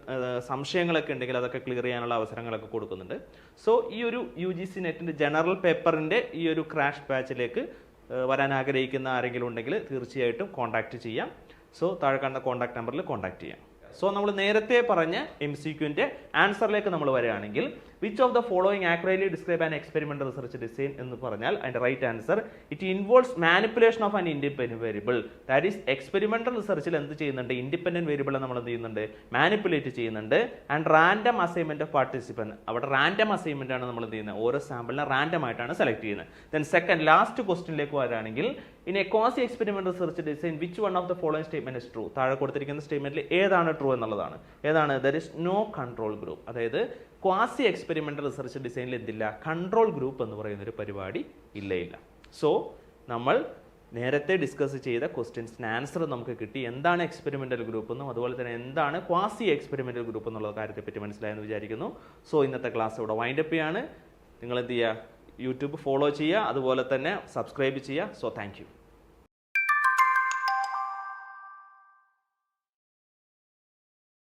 സംശയങ്ങളൊക്കെ ഉണ്ടെങ്കിൽ അതൊക്കെ ക്ലിയർ ചെയ്യാനുള്ള അവസരങ്ങളൊക്കെ കൊടുക്കുന്നുണ്ട്. സോ ഈ ഒരു UGC നെറ്റിൻ്റെ ജനറൽ പേപ്പറിൻ്റെ ഈ ഒരു ക്രാഷ് ബാച്ചിലേക്ക് വരാൻ ആഗ്രഹിക്കുന്ന ആരെങ്കിലും ഉണ്ടെങ്കിൽ തീർച്ചയായിട്ടും കോൺടാക്റ്റ് ചെയ്യാം. സോ താഴെ കാണുന്ന കോൺടാക്ട് നമ്പറിൽ കോൺടാക്ട് ചെയ്യാം. സോ നമ്മൾ നേരത്തെ പറഞ്ഞ MCQന്റെ ആൻസറിലേക്ക് നമ്മൾ വരികയാണെങ്കിൽ which of the following accurately describe an experimental research design എന്ന് പറഞ്ഞാൽ അതിന്റെ right answer it involves manipulation of an independent variable. That is experimental റിസർച്ചിൽ എന്ത് ചെയ്യുന്നുണ്ട്, ഇൻഡിപെൻഡന്റ് വേരിയബിൾ നമ്മൾ എന്ത് ചെയ്യുന്നുണ്ട്, മാനിപ്പുലേറ്റ് ചെയ്യുന്നുണ്ട്. And random assignment of participant, അവിടെ റാൻഡം അസൈൻമെന്റ് ആണ് നമ്മൾ എന്ത് ചെയ്യുന്നത്, ഓരോ സാമ്പിളിനെ റാൻഡം ആയിട്ടാണ് സെലക്ട് ചെയ്യുന്നത്. ദെൻ സെക്കൻഡ് ലാസ്റ്റ് ക്വസ്റ്റിനിലേക്ക് വരികയാണെങ്കിൽ in a quasi experimental research design which one of the following statement is true. താഴെ കൊടുത്തിരിക്കുന്ന സ്റ്റേറ്റ്മെന്റിൽ ഏതാണ് ട്രൂ എന്നുള്ളതാണ്. ഏതാണ്, there is no control group. അതായത് ക്വാസി എക്സ്പെരിമെന്റൽ റിസർച്ച് ഡിസൈനിൽ എന്തില്ല, കൺട്രോൾ ഗ്രൂപ്പ് എന്ന് പറയുന്ന ഒരു പരിപാടി ഇല്ല. സോ നമ്മൾ നേരത്തെ ഡിസ്കസ് ചെയ്ത ക്വസ്റ്റ്യൻസിന് ആൻസർ നമുക്ക് കിട്ടി. എന്താണ് എക്സ്പെരിമെന്റൽ ഗ്രൂപ്പ് എന്നും അതുപോലെ തന്നെ എന്താണ് ക്വാസി എക്സ്പെരിമെന്റൽ ഗ്രൂപ്പ് എന്നുള്ള കാര്യത്തെപ്പറ്റി മനസ്സിലായെന്ന് വിചാരിക്കുന്നു. സോ ഇന്നത്തെ ക്ലാസ് ഇവിടെ വൈൻഡപ്പ് ചെയ്യാണ്. നിങ്ങൾ എന്ത് ചെയ്യുക, യൂട്യൂബ് ഫോളോ ചെയ്യുക, അതുപോലെ തന്നെ സബ്സ്ക്രൈബ് ചെയ്യുക. So thank you.